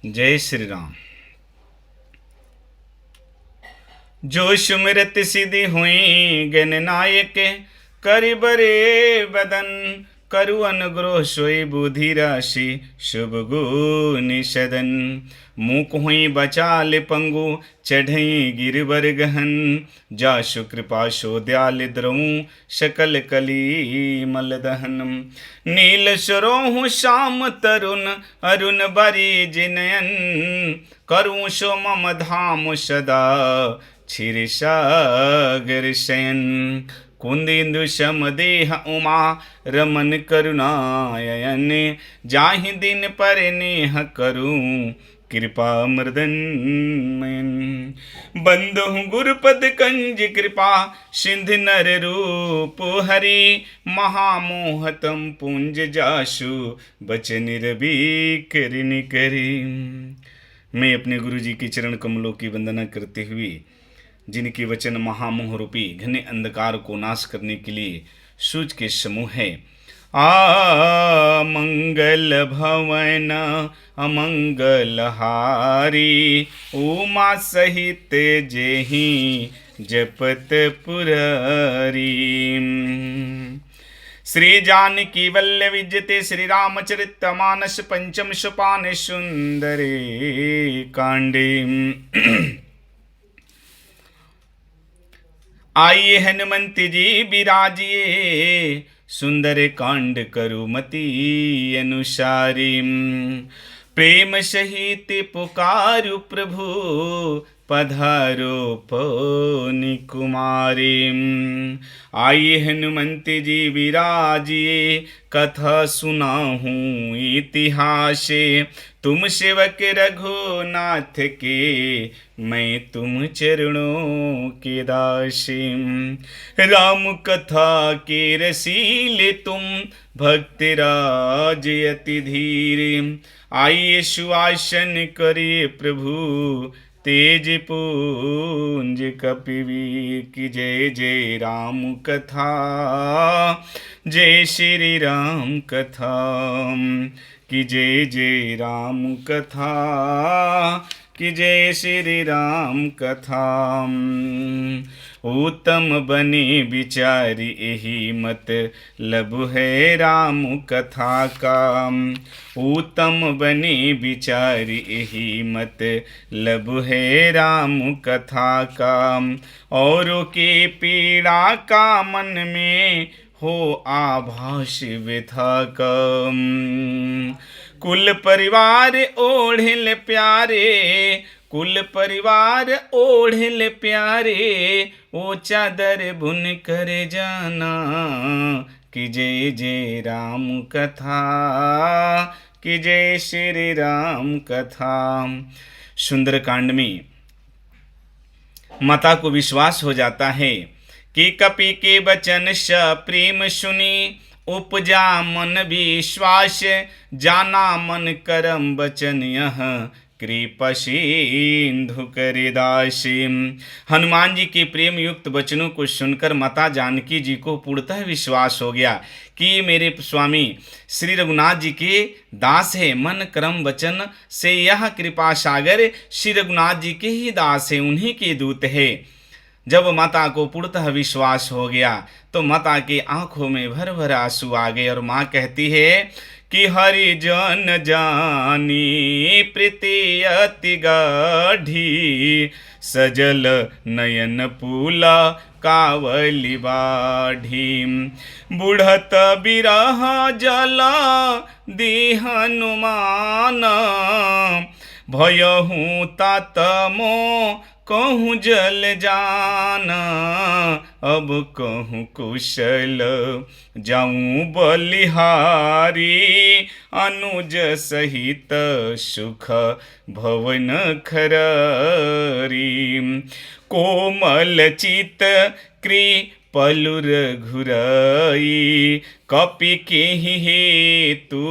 जय श्री राम। जो सुमिरत सिद्धि हुई गणनायक, करि बरे बदन, करु अनुग्रह सोई बुद्धि राशि, शुभ गुण सदन। मूक हुई बचाल पंगु, चढ़ई गिरवर गहन, जासु कृपा सो दयाल द्रऊ, सकल कली मल दहन। नील सरोहु श्याम तरुण, अरुण बरी जिनयन, करूँ सो मम धाम सदा, क्षीर सागर शयन। कुंदिंदु सम देह उमा, रमन करुणायन, जाहि दिन पर नेह करूं, कृपा मृदन। बंदहु गुरुपद कंज कृपा, सिंध नर रूप हरि, महामोहतम पुंज जासु, बचन रवि करिन करी। मैं अपने गुरु जी के चरण कमलों की वंदना करते हुए, जिनके वचन महामोह रूपी घने अंधकार को नाश करने के लिए सूच के समूह है। आ मंगल भवन अमंगल हारी, उमा सहित जेहि जपत पुरारी। श्री जानकी वल्लभ विजयते श्री रामचरित मानस, पंचम सोपान सुंदरे कांडे। आइए हनुमंत जी विराजिए, सुंदर कांड करुमति अनुसारी। प्रेम सहित पुकारु प्रभु, पधारो पौनि कुमारी। आइए हनुमंत जी विराजिए, कथा सुनाहूँ इतिहास, तुम सेवक रघुनाथ के, मैं तुम चरणों के दासी। राम कथा के रसीले तुम, भक्त राज अति धीर। आइए सुआसन करे प्रभु, तेज पुंज कपिवी की। जय जय राम कथा, जय श्री राम कथा की। जय जय राम कथा की, जय श्री राम कथा। उत्तम बने विचारी एहि मत, लबु है राम कथा का। उत्तम बने विचारी एहि मत, लबु है राम कथा का। औरों के पीड़ा का मन में, हो आभास व्यथा का। कुल परिवार ओढ़िल प्यारे, कुल परिवार ओढ़िल प्यारे, ओ चादर बुन कर जाना, कि जय जय राम कथा कि जय श्री राम कथा। सुंदरकांड में माता को विश्वास हो जाता है कि कपि के वचन स प्रेम सुनी, उपजा मन विश्वास, जाना मन करम वचन यह, कृपा सिंधु करे दासी। हनुमान जी के प्रेम युक्त वचनों को सुनकर माता जानकी जी को पूर्णतः विश्वास हो गया कि ये मेरे स्वामी श्री रघुनाथ जी के दास है। मन कर्म वचन से यह कृपा सागर श्री रघुनाथ जी के ही दास है, उन्हीं के दूत है। जब माता को पूर्णतः विश्वास हो गया तो माता की आंखों में भर भर आंसू आ गए और माँ कहती है कि हरि जन जानी प्रीति अति गाढ़ी, सजल नयन पूला कावली बाढ़ी। बुढ़त बिरह जला दी हनुमान, भयहूँ तात मोह कहूँ जल जाना। अब कहूँ कुशल जाऊँ बलिहारी, अनुज सहित सुख भवन खरारी। कोमल चित कृपलु रघुराई, कपि के हेतु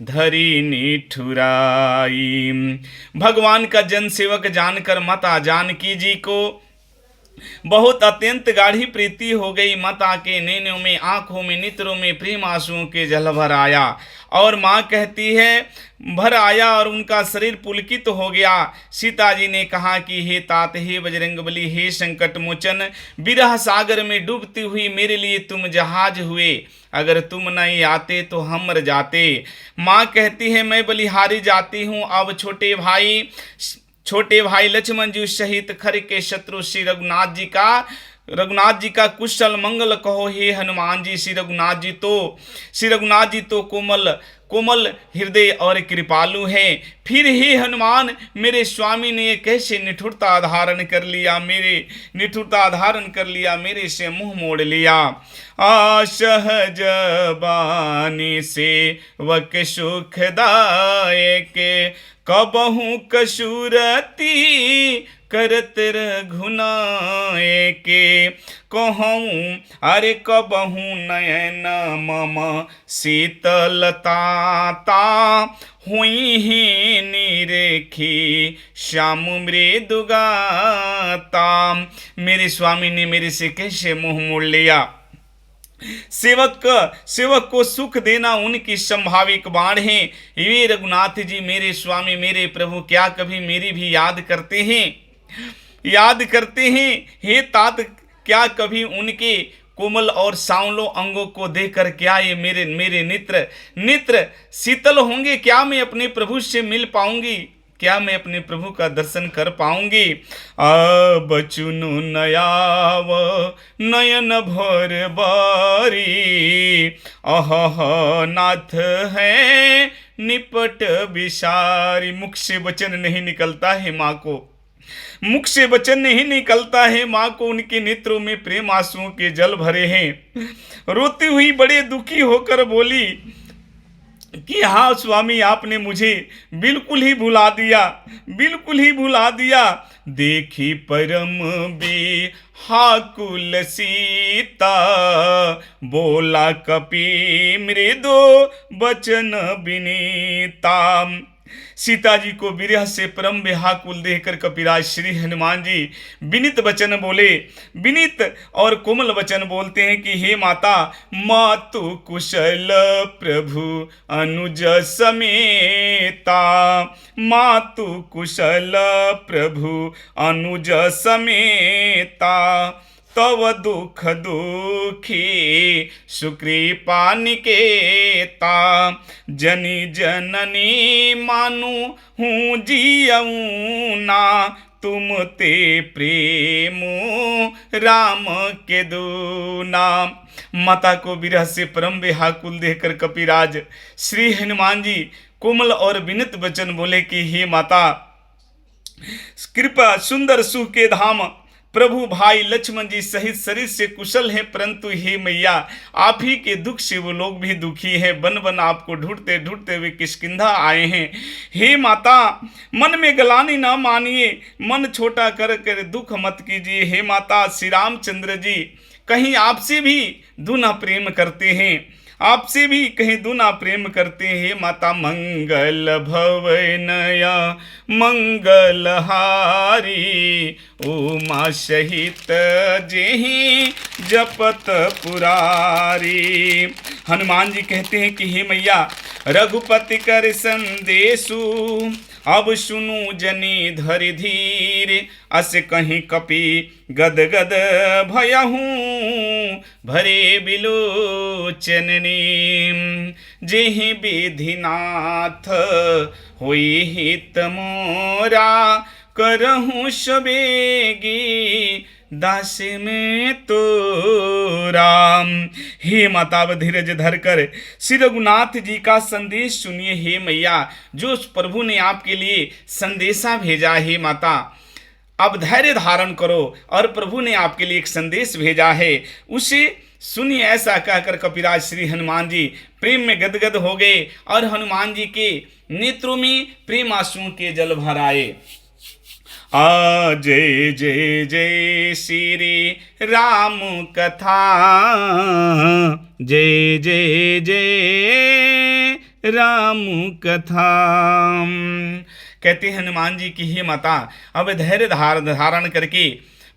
धरी निठुराई। भगवान का जन सेवक जानकर माता जानकी जी को बहुत अत्यंत गाढ़ी प्रीति हो गई। माता के नैनों में, आंखों में, नेत्रों में प्रेम आंसुओं के जल भर आया। और माँ कहती है भर आया और उनका शरीर पुलकित हो गया। सीता जी ने कहा कि हे तात, हे बजरंगबली, हे संकट मोचन, विरह सागर में डूबती हुई मेरे लिए तुम जहाज हुए, अगर तुम नहीं आते तो हम मर जाते। माँ कहती है मैं बलिहारी जाती हूँ। अब छोटे भाई लक्ष्मण जी सहित खर के शत्रु श्री रघुनाथ जी का कुशल मंगल कहो हे हनुमान जी। श्री रघुनाथ जी तो कोमल हृदय और कृपालु हैं। फिर हे हनुमान, मेरे स्वामी ने कैसे निठुरता धारण कर लिया, मेरे से मुंह मोड़ लिया। असहज बानी से वक सुखदायक, कबहू कसूरती करत रघुनाय के। कहूँ अरे कबहू नयन मम शीतलता, हुई ही निरेखी श्याम मृदुगाता। मेरे स्वामी ने मेरे से कैसे मुंह मोड़ लिया। सेवक को सुख देना उनकी संभाविक बाण है। वे रघुनाथ जी, मेरे स्वामी, मेरे प्रभु, क्या कभी मेरी भी याद करते हैं? हे तात, क्या कभी उनके कोमल और सांवलों अंगों को देखकर क्या ये मेरे नेत्र शीतल होंगे? क्या मैं अपने प्रभु से मिल पाऊंगी? क्या मैं अपने प्रभु का दर्शन कर पाऊंगी? अब चुनु नयाव नयन भर बारी, अह नाथ है निपट विसारी। मुख से वचन नहीं निकलता है माँ को, माँ को। उनके नेत्रों में प्रेम आंसुओं के जल भरे हैं। रोती हुई बड़े दुखी होकर बोली कि हाँ स्वामी, आपने मुझे बिल्कुल ही भुला दिया। देखी परम व्याकुल सीता, बोला कपि मृदु बचन विनीता। सीता जी को विरह से परम व्याकुल देखकर कपिराज श्री हनुमान जी विनीत वचन बोले। विनीत और कोमल वचन बोलते हैं कि हे माता, मातु कुशल प्रभु अनुज समेता, मातु कुशल प्रभु अनुज समेता। तव दुख दुखी सुकृपा निकेता, जनी जननी मानु हूँ जियऊ ना, तुम ते प्रेम राम के दूना। माता को विरह से परम व्याकुल देखकर कपिराज श्री हनुमान जी कोमल और विनीत वचन बोले कि हे माता, कृपा सुंदर सुख के धाम प्रभु भाई लक्ष्मण जी सहित शरीर से कुशल हैं, परंतु हे मैया, आप ही के दुख से वो लोग भी दुखी हैं। बन आपको ढूंढते ढूंढते वे किष्किंधा आए हैं। हे माता, मन में गलानी ना मानिए, मन छोटा कर दुख मत कीजिए। हे माता, श्री रामचंद्र जी कहीं आपसे भी दूना प्रेम करते हैं, आपसे भी कहीं दूना प्रेम करते हैं। माता मंगल भवनया मंगलहारी, उमा सहित जेहि जपत पुरारी। हनुमान जी कहते हैं कि हे मैया, रघुपति कर संदेशु, अब सुनु जनी धरि धीर, अस कहीं कपि गद गद भयहूँ, भरे बिलोचननी। जेहि विधिनाथ होई हित मोरा, करहूँ सबेगी दास में तो राम। हे माता, धीरज धरकर श्री रघुनाथ जी का संदेश सुनिए। हे मैया, जो प्रभु ने आपके लिए संदेशा भेजा, हे माता अब धैर्य धारण करो, और प्रभु ने आपके लिए एक संदेश भेजा है, उसे सुनिए। ऐसा कहकर कपिराज श्री हनुमान जी प्रेम में गदगद हो गए और हनुमान जी के नेत्रों में प्रेम आंसुओं के जल भर आए। जय जय जय श्री राम कथा, जय जय जय राम कथा। कहते हनुमान जी की हे माता, अब धैर्य धारण करके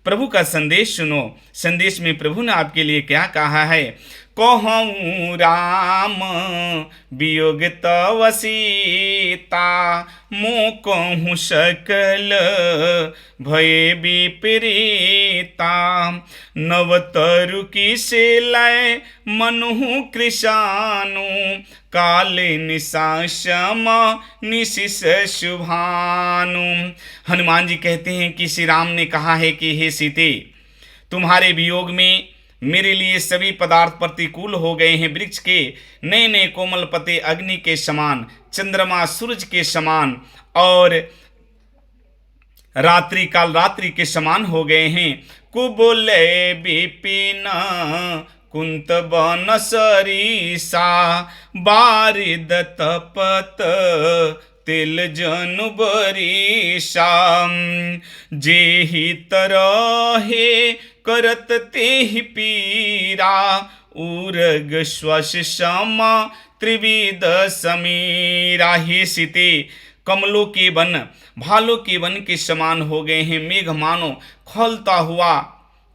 प्रभु का संदेश सुनो। संदेश में प्रभु ने आपके लिए क्या कहा है। कहूँ राम वियोग तव सीता, मो कहूँ सकल भय विपरीता। नवतरु की से लय मनुहु कृशानु, काले निशासम निशिष शुभानु। हनुमान जी कहते हैं कि श्री राम ने कहा है कि हे सीते, तुम्हारे वियोग में मेरे लिए सभी पदार्थ प्रतिकूल हो गए हैं। वृक्ष के नए नए कोमल पत्ते अग्नि के समान, चंद्रमा सूरज के समान और रात्रि काल रात्रि के समान हो गए हैं। कुबोले विपिन कुंत बन सरीसा, बारिद तपत तिल जनु बरीसा। जेहि तरहे करत तेहि पीरा, उरग श्वस सम त्रिविध समीरा। हे सीते, कमलों के वन भालों के वन के समान हो गए हैं। मेघ मानो खौलता हुआ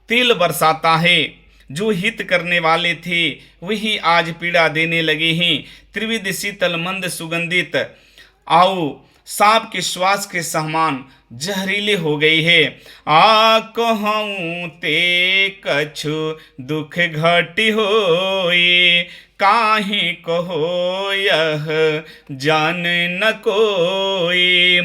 तेल बरसाता है। जो हित करने वाले थे वही आज पीड़ा देने लगे हैं। त्रिविध शीतल मंद सुगंधित आओ सांप के श्वास के समान जहरीले हो गई है। आ कहूँ ते कछु दुख घटी होई, काहे कहो यह जान न कोई।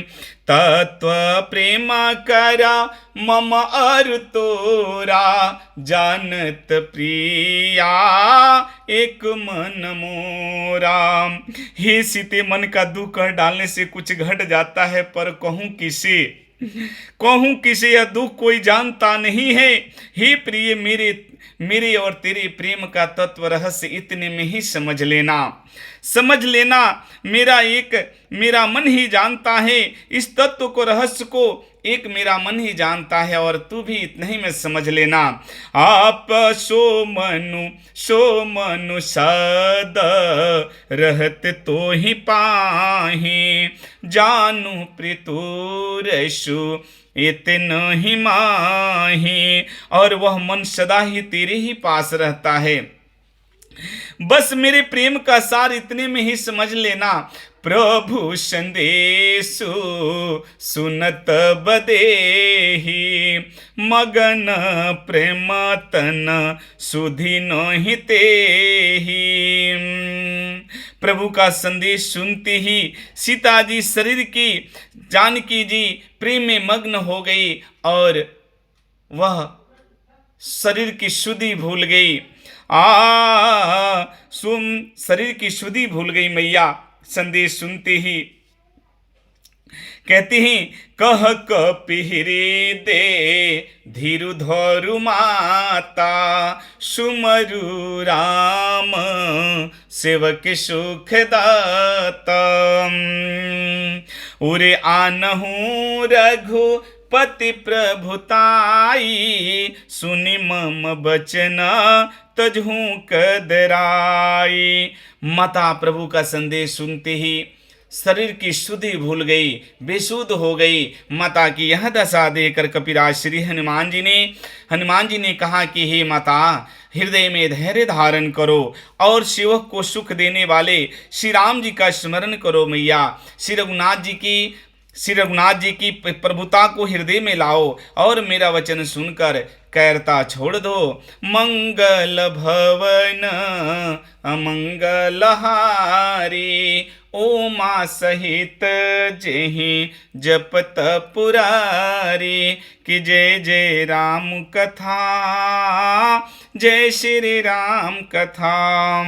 तत्व प्रेम करा मम अरु तोरा, जानत प्रिया एक मन मोरा। हे सीते, मन का दुख डालने से कुछ घट जाता है, पर कहूँ किसे यह दुख कोई जानता नहीं है। हे प्रिय, मेरे और तेरे प्रेम का तत्व रहस्य इतने में ही समझ लेना। मेरा मन ही जानता है इस तत्व को, रहस्य को एक मेरा मन ही जानता है, और तू भी इतना ही में समझ लेना। आप सो मनु सद रहत तो ही पाही, जानू प्रितुरसु इतना ही माही। और वह मन सदा ही तेरे ही पास रहता है। बस मेरे प्रेम का सार इतने में ही समझ लेना। प्रभु संदेशु सुनत बदेही, मगन प्रेम तन सुधि नहीं तेही। प्रभु का संदेश सुनते ही सीता जी शरीर की जानकी जी प्रेम में मग्न हो गई और वह शरीर की शुद्धि भूल गई। शरीर की शुद्धि भूल गई मैया संदेश सुनते ही। कहती हैं कह कपिहरे दे धीरु धरु माता, सुमरु राम सेवक सुख दाता। उरे आनहु रघु पति प्रभुताई, सुनि मम बचन तजहू कदराई। माता प्रभु का संदेश सुनते ही शरीर की शुद्धि भूल गई, बेसुध हो गई। माता की यह दशा देखकर कपिराज श्री हनुमान जी ने कहा कि हे माता, हृदय में धैर्य धारण करो और सेवक को सुख देने वाले श्री राम जी का स्मरण करो मैया। श्री रघुनाथ जी की प्रभुता को हृदय में लाओ और मेरा वचन सुनकर कैरता छोड़ दो। मंगल भवन अमंगल हारी, उमा सहित जेहि जपत पुरारी। कि जय जय राम कथा, जय श्री राम कथा।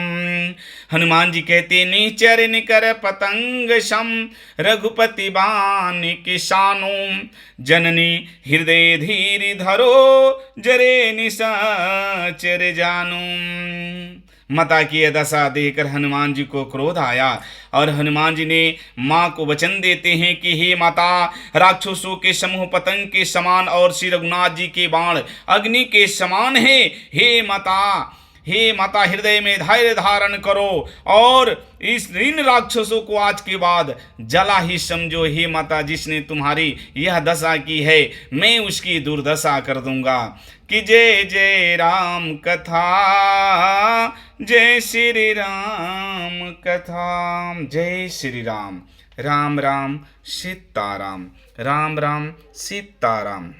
हनुमान जी कहते निचर निकर पतंग सम, रघुपति बाण किसानो। जननी हृदय धीर धरो, जरे निशाचर जानो। माता की यह दशा देखकर हनुमान जी को क्रोध आया और हनुमान जी ने माँ को वचन देते हैं कि हे माता, राक्षसों के समूह पतंग के समान और श्री रघुनाथ जी के बाण अग्नि के समान है। हे माता, हे माता, हृदय में धैर्य धारण करो और इन राक्षसों को आज के बाद जला ही समझो। हे माता, जिसने तुम्हारी यह दशा की है मैं उसकी दुर्दशा कर दूंगा। कि जय जय राम कथा, जय श्री राम कथा, जय श्री राम। राम राम सीताराम, राम राम सीताराम।